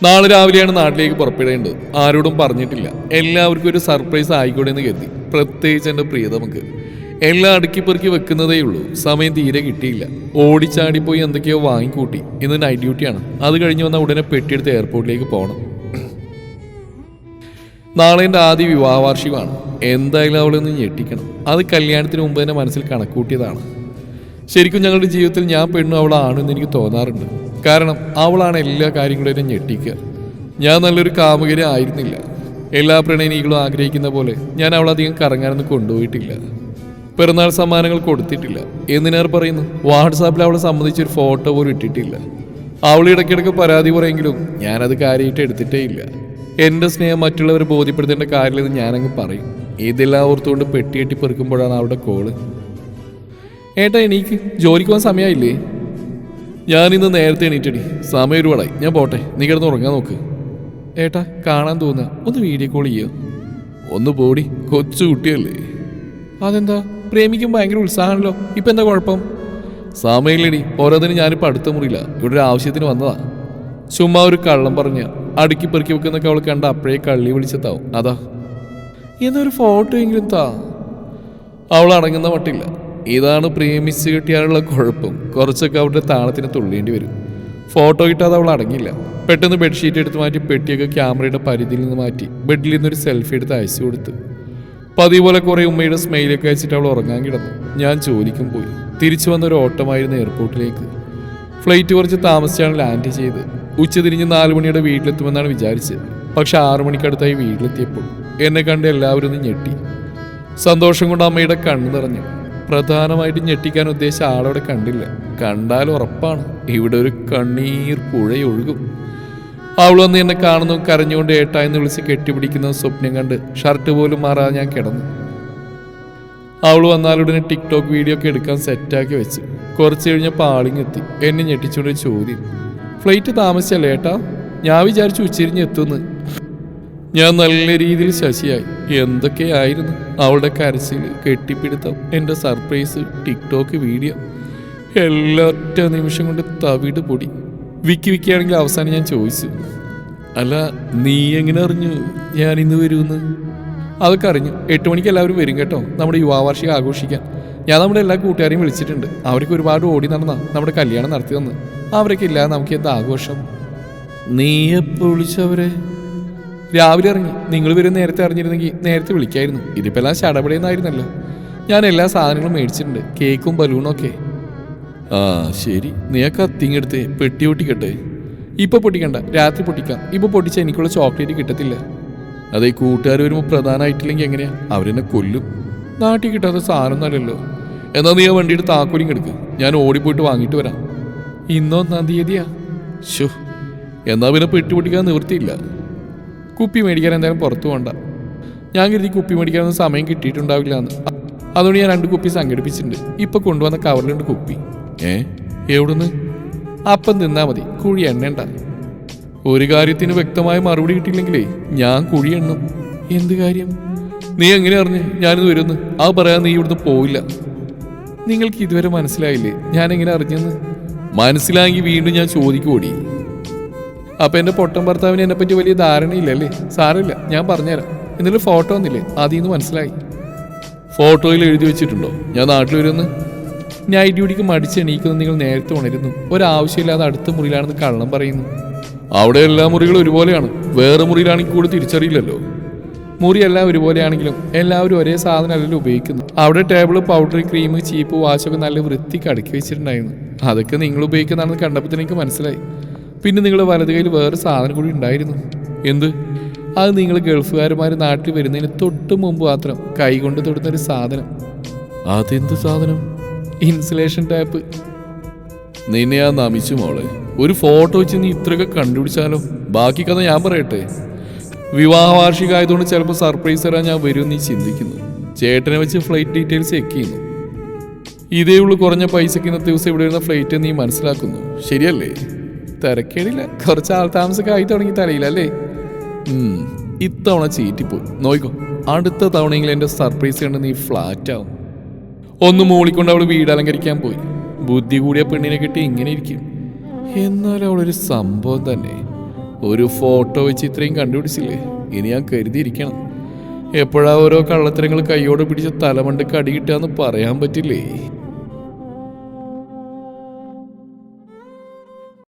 നാളെ രാവിലെയാണ് നാട്ടിലേക്ക് പുറപ്പെടേണ്ടത്. ആരോടും പറഞ്ഞിട്ടില്ല. എല്ലാവർക്കും ഒരു സർപ്രൈസ് ആയിക്കോട്ടെ എന്ന് കരുതി. പ്രത്യേകിച്ച് എൻ്റെ പ്രിയതമക്ക്. എല്ലാം അടുക്കി പെറുക്കി വെക്കുന്നതേ ഉള്ളൂ. സമയം തീരെ കിട്ടിയില്ല. ഓടിച്ചാടിപ്പോയി എന്തൊക്കെയോ വാങ്ങിക്കൂട്ടി. ഇന്ന് നൈറ്റ് ഡ്യൂട്ടിയാണ്. അത് കഴിഞ്ഞ് വന്ന ഉടനെ പെട്ടിയെടുത്ത് എയർപോർട്ടിലേക്ക് പോകണം. നാളെ എൻ്റെ ആദ്യ വിവാഹ വാർഷികമാണ്. എന്തായാലും അവളൊന്ന് ഞെട്ടിക്കണം. അത് കല്യാണത്തിന് മുമ്പ് തന്നെ മനസ്സിൽ കണക്കൂട്ടിയതാണ്. ശരിക്കും ഞങ്ങളുടെ ജീവിതത്തിൽ ഞാൻ പെണ്ണും അവളാണെന്ന് എനിക്ക് തോന്നാറുണ്ട്. കാരണം അവളാണ് എല്ലാ കാര്യങ്ങളെയും ഞെട്ടിക്കുക. ഞാൻ നല്ലൊരു കാമുകനെ ആയിരുന്നില്ല. എല്ലാ പ്രണയിനികളും ആഗ്രഹിക്കുന്ന പോലെ ഞാൻ അവളധികം കറങ്ങാനൊന്നും കൊണ്ടുപോയിട്ടില്ല. പിറന്നാൾ സമ്മാനങ്ങൾ കൊടുത്തിട്ടില്ല. എന്തിനേർ പറയുന്നു, വാട്സാപ്പിൽ അവളെ സംബന്ധിച്ചൊരു ഫോട്ടോ പോലും ഇട്ടിട്ടില്ല. അവൾ ഇടയ്ക്കിടയ്ക്ക് പരാതി പറയെങ്കിലും ഞാനത് കാര്യമായിട്ട് എടുത്തിട്ടേ ഇല്ല. എൻ്റെ സ്നേഹം മറ്റുള്ളവരെ ബോധ്യപ്പെടുത്തേണ്ട കാര്യമില്ലെന്ന് ഞാനങ്ങ് പറയും. ഇതെല്ലാം ഓർത്തുകൊണ്ട് പെട്ടിയെട്ടി പെറുക്കുമ്പോഴാണ് അവളുടെ കോള്. ഏട്ടാ എണീക്ക്, ജോലിക്ക് പോകാൻ സമയമായില്ലേ? ഞാനിന്ന് നേരത്തെ എണീറ്റടി. സമയം ഒരുപാടായി. ഞാൻ പോട്ടെ, നീ കിടന്ന് ഉറങ്ങാൻ നോക്ക്. ഏട്ടാ കാണാൻ തോന്നുക, ഒന്ന് വീഡിയോ കോൾ ചെയ്യോ? ഒന്ന് പോടി, കൊച്ചു കുട്ടിയല്ലേ. അതെന്താ, പ്രേമിക്കും ഭയങ്കര ഉത്സാഹമാണല്ലോ. ഇപ്പം എന്താ കുഴപ്പം? സമയമില്ലടി, ഓരോന്നിനും ഞാനിപ്പോൾ അടുത്ത മുറിയില്ല. ഇവിടെ ഒരു ആവശ്യത്തിന് വന്നതാ. ചുമ്മാ ഒരു കള്ളം പറഞ്ഞ അടുക്കി പെറുക്കി വെക്കുന്നൊക്കെ അവൾ കണ്ട അപ്പോഴേ കള്ളി വിളിച്ചെത്താവും. അതാ. എന്നൊരു ഫോട്ടോ എങ്കിലും താ. അവൾ അടങ്ങുന്ന മട്ടില്ല. ഇതാണ് പ്രേമിച്ച് കിട്ടിയാലുള്ള കുഴപ്പം. കുറച്ചൊക്കെ അവരുടെ താളത്തിന് തുള്ളേണ്ടി വരും. ഫോട്ടോ കിട്ടാതെ അവൾ അടങ്ങില്ല. പെട്ടെന്ന് ബെഡ്ഷീറ്റ് എടുത്ത് മാറ്റി പെട്ടിയൊക്കെ ക്യാമറയുടെ പരിധിയിൽ നിന്ന് മാറ്റി ബെഡിൽ നിന്നൊരു സെൽഫി എടുത്ത് അയച്ചു കൊടുത്തു. പതിവ് പോലെ കുറേ ഉമ്മയുടെ സ്മെയിലൊക്കെ അയച്ചിട്ട് അവൾ ഉറങ്ങാൻ കിടന്നു. ഞാൻ ജോലിക്കും പോയി. തിരിച്ചു വന്നൊരു ഓട്ടമായിരുന്നു എയർപോർട്ടിലേക്ക്. ഫ്ലൈറ്റ് കുറച്ച് താമസിച്ചാണ് ലാൻഡ് ചെയ്ത്. ഉച്ചതിരിഞ്ഞ് 4 മണിയുടെ വീട്ടിലെത്തുമെന്നാണ് വിചാരിച്ചത്. പക്ഷെ 6 മണിക്കടുത്തായി വീട്ടിലെത്തിയപ്പോൾ എന്നെ കണ്ട് എല്ലാവരും ഒന്ന് ഞെട്ടി. സന്തോഷം കൊണ്ട് അമ്മയുടെ കണ്ണു നിറഞ്ഞു. പ്രധാനമായിട്ട് ഞെട്ടിക്കാൻ ഉദ്ദേശിച്ച ആളവിടെ കണ്ടില്ല. കണ്ടാൽ ഉറപ്പാണ് ഇവിടെ ഒരു കണ്ണീർ പുഴയൊഴുകും. അവൾ വന്ന് എന്നെ കാണുന്നു, കരഞ്ഞുകൊണ്ട് ഏട്ടാ എന്ന് വിളിച്ച് കെട്ടിപ്പിടിക്കുന്ന സ്വപ്നം കണ്ട് ഷർട്ട് പോലും മാറാതെ ഞാൻ കിടന്നു. അവൾ വന്നാലുടനെ ടിക്ടോക്ക് വീഡിയോ ഒക്കെ എടുക്കാൻ സെറ്റാക്കി വെച്ച്. കുറച്ച് കഴിഞ്ഞപ്പോൾ ആളിങ്ങെത്തി. എന്നെ ഞെട്ടിച്ചുകൊണ്ട് ചോദ്യം, ഫ്ലൈറ്റ് താമസിച്ചല്ലേ ഏട്ടാ? ഞാൻ വിചാരിച്ചു ഉച്ചരിഞ്ഞ് എത്തുമെന്ന്. ഞാൻ നല്ല രീതിയിൽ ശശിയായി. എന്തൊക്കെയായിരുന്നു അവളുടെ കരച്ചിൽ, കെട്ടിപ്പിടുത്തം, എൻ്റെ സർപ്രൈസ്, ടിക്ടോക്ക് വീഡിയോ, എല്ലാ ഒറ്റ നിമിഷം കൊണ്ട് തവിട് പൊടി. വിക്കിയാണെങ്കിൽ അവസാനം ഞാൻ ചോദിച്ചു, അല്ല നീ എങ്ങനെ അറിഞ്ഞു ഞാൻ ഇന്ന് വരുമെന്ന്? അതൊക്കെ അറിഞ്ഞു. 8 മണിക്ക് എല്ലാവരും വരും കേട്ടോ, നമ്മുടെ യുവാവാർഷികം ആഘോഷിക്കാൻ. ഞാൻ നമ്മുടെ എല്ലാ കൂട്ടുകാരെയും വിളിച്ചിട്ടുണ്ട്. അവർക്ക് ഒരുപാട് ഓടി നടന്നാ നമ്മുടെ കല്യാണം നടത്തി തന്ന്. അവരൊക്കെ ഇല്ലാതെ നമുക്ക് എന്താ ആഘോഷം? നീ എപ്പോൾ വിളിച്ചവരെ? രാവിലെ ഇറങ്ങി. നിങ്ങൾ വരും നേരത്തെ അറിഞ്ഞിരുന്നെങ്കിൽ നേരത്തെ വിളിക്കായിരുന്നു. ഇതിപ്പോൾ എല്ലാം ചടപടയെന്നായിരുന്നല്ലോ. ഞാൻ എല്ലാ സാധനങ്ങളും മേടിച്ചിട്ടുണ്ട്, കേക്കും ബലൂണും ഒക്കെ. ആ ശരി, നീ ആ കത്തിങ്ങെടുത്ത് പെട്ടി പൊട്ടിക്കട്ടെ. ഇപ്പോൾ പൊട്ടിക്കണ്ട, രാത്രി പൊട്ടിക്കാം. ഇപ്പോൾ പൊട്ടിച്ചാൽ എനിക്കുള്ള ചോക്ലേറ്റ് കിട്ടത്തില്ല. അതേ കൂട്ടുകാർ വരുമ്പോൾ പ്രധാനമായിട്ടില്ലെങ്കിൽ എങ്ങനെയാ? അവരെന്നെ കൊല്ലും. നാട്ടിൽ കിട്ടാത്ത സാധനമൊന്നുമല്ലല്ലോ. എന്നാൽ നീ ആ വണ്ടിയുടെ താക്കോലിങ് എടുക്ക്. ഞാൻ ഓടിപ്പോയിട്ട് വാങ്ങിയിട്ട് വരാം. ഇന്നോ 1-ാം തീയതിയാ? ഷോ, എന്നാൽ പിന്നെ പെട്ടി പൊട്ടിക്കാൻ നിവൃത്തിയില്ല. കുപ്പി മേടിക്കാൻ എന്തായാലും പുറത്തു പോകണ്ട. ഞാൻ കരുതി കുപ്പി മേടിക്കാനൊന്നും സമയം കിട്ടിയിട്ടുണ്ടാവില്ല എന്ന്. അതുകൊണ്ട് ഞാൻ 2 കുപ്പി സംഘടിപ്പിച്ചിട്ടുണ്ട്. ഇപ്പം കൊണ്ടുവന്ന കവറിലുണ്ട് കുപ്പി. എവിടുന്ന്? അപ്പം തിന്നാ മതി, കുഴി എണ്ണേണ്ട. ഒരു കാര്യത്തിന് വ്യക്തമായ മറുപടി കിട്ടിയില്ലെങ്കിലേ ഞാൻ കുഴി എണ്ണും. എന്ത് കാര്യം? നീ എങ്ങനെ അറിഞ്ഞ് ഞാനിത് വരുന്നു? അത് പറയാൻ നീ ഇവിടുന്ന് പോവില്ല. നിങ്ങൾക്ക് ഇതുവരെ മനസ്സിലായില്ലേ ഞാൻ എങ്ങനെ അറിഞ്ഞെന്ന്? മനസ്സിലായെങ്കിൽ വീണ്ടും ഞാൻ ചോദിക്കൂടി. അപ്പം എൻ്റെ പൊട്ടൻ ഭർത്താവിന് എന്നെപ്പറ്റി വലിയ ധാരണയില്ലല്ലേ? സാരമില്ല, ഞാൻ പറഞ്ഞുതരാം. എന്നിട്ട് ഫോട്ടോ ഒന്നില്ലേ, അതിൽ നിന്ന് മനസ്സിലായി. ഫോട്ടോയിൽ എഴുതി വെച്ചിട്ടുണ്ടോ ഞാൻ നാട്ടിൽ വരുമെന്ന്? നൈറ്റ് ഡ്യൂട്ടിക്ക് മടിച്ച് എണീക്കുന്ന നിങ്ങൾ നേരത്തെ ഉണരുന്നു. ഒരാവശ്യമില്ലാതെ അടുത്ത മുറിയിലാണെന്ന് കള്ളം പറയുന്നു. അവിടെ എല്ലാ മുറികളും ഒരുപോലെയാണ്. വേറെ മുറിയിലാണെങ്കിൽ കൂടി തിരിച്ചറിയില്ലല്ലോ. മുറി എല്ലാം ഒരുപോലെയാണെങ്കിലും എല്ലാവരും ഒരേ സാധനമല്ലല്ലോ ഉപയോഗിക്കുന്നു. അവിടെ ടേബിൾ, പൗഡർ, ക്രീം, ചീപ്പ്, വാശൊക്കെ നല്ല വൃത്തിക്ക് അടുക്കി വെച്ചിട്ടുണ്ടായിരുന്നു. അതൊക്കെ നിങ്ങൾ ഉപയോഗിക്കുന്നതാണെന്ന് കണ്ടപ്പോൾ എനിക്ക് മനസ്സിലായി. പിന്നെ നിങ്ങളുടെ വലത് കയ്യിൽ വേറെ സാധനം കൂടി ഉണ്ടായിരുന്നു. എന്ത്? അത് നിങ്ങൾ ഗൾഫുകാരന്മാർ നാട്ടിൽ വരുന്നതിന് തൊട്ട് മുമ്പ് മാത്രം കൈകൊണ്ട് തൊടുന്നൊരു സാധനം. അതെന്ത് സാധനം? Insulation tape. നിന്നെ ഞാൻ നമിച്ചു മോളെ. ഒരു ഫോട്ടോ വെച്ച് നീ ഇത്രയൊക്കെ കണ്ടുപിടിച്ചാലോ? ബാക്കി കഥ ഞാൻ പറയട്ടെ. വിവാഹ വാർഷികം ആയതുകൊണ്ട് ചിലപ്പോൾ സർപ്രൈസ് തരാൻ ഞാൻ വരുമെന്ന് നീ ചിന്തിക്കുന്നു. ചേട്ടനെ വെച്ച് ഫ്ലൈറ്റ് ഡീറ്റെയിൽസ് ചെക്ക് ചെയ്യുന്നു. ഇതേ ഉള്ളൂ കുറഞ്ഞ പൈസക്ക് ഇന്നത്തെ ദിവസം ഇവിടെ വരുന്ന ഫ്ലൈറ്റ് നീ മനസ്സിലാക്കുന്നു, ശരിയല്ലേ? തിരക്കേടില്ല, കുറച്ച് ആൾ താമസമൊക്കെ ആയി തുടങ്ങി തലയിലല്ലേ? ഇത്തവണ ചീറ്റിപ്പോയി. നോയിക്കോ, അടുത്ത തവണയെങ്കിലും എൻ്റെ സർപ്രൈസ് കണ്ട് നീ ഫ്ലാറ്റ് ആവും. ഒന്ന് മൂളിക്കൊണ്ട് അവൾ വീട് അലങ്കരിക്കാൻ പോയി. ബുദ്ധി കൂടിയ പെണ്ണിനെ കിട്ടി ഇങ്ങനെ ഇരിക്കും. എന്നാലും അവളൊരു സംഭവം തന്നെ. ഒരു ഫോട്ടോ വെച്ച് ഇത്രയും കണ്ടുപിടിച്ചില്ലേ, ഇനി ഞാൻ കരുതിയിരിക്കണം. എപ്പോഴാ ഓരോ കള്ളത്തരങ്ങൾ കൈയോട് പിടിച്ച് തലമണ്ടക്ക് അടി കിട്ടുകയെന്ന് പറയാൻ പറ്റില്ലേ.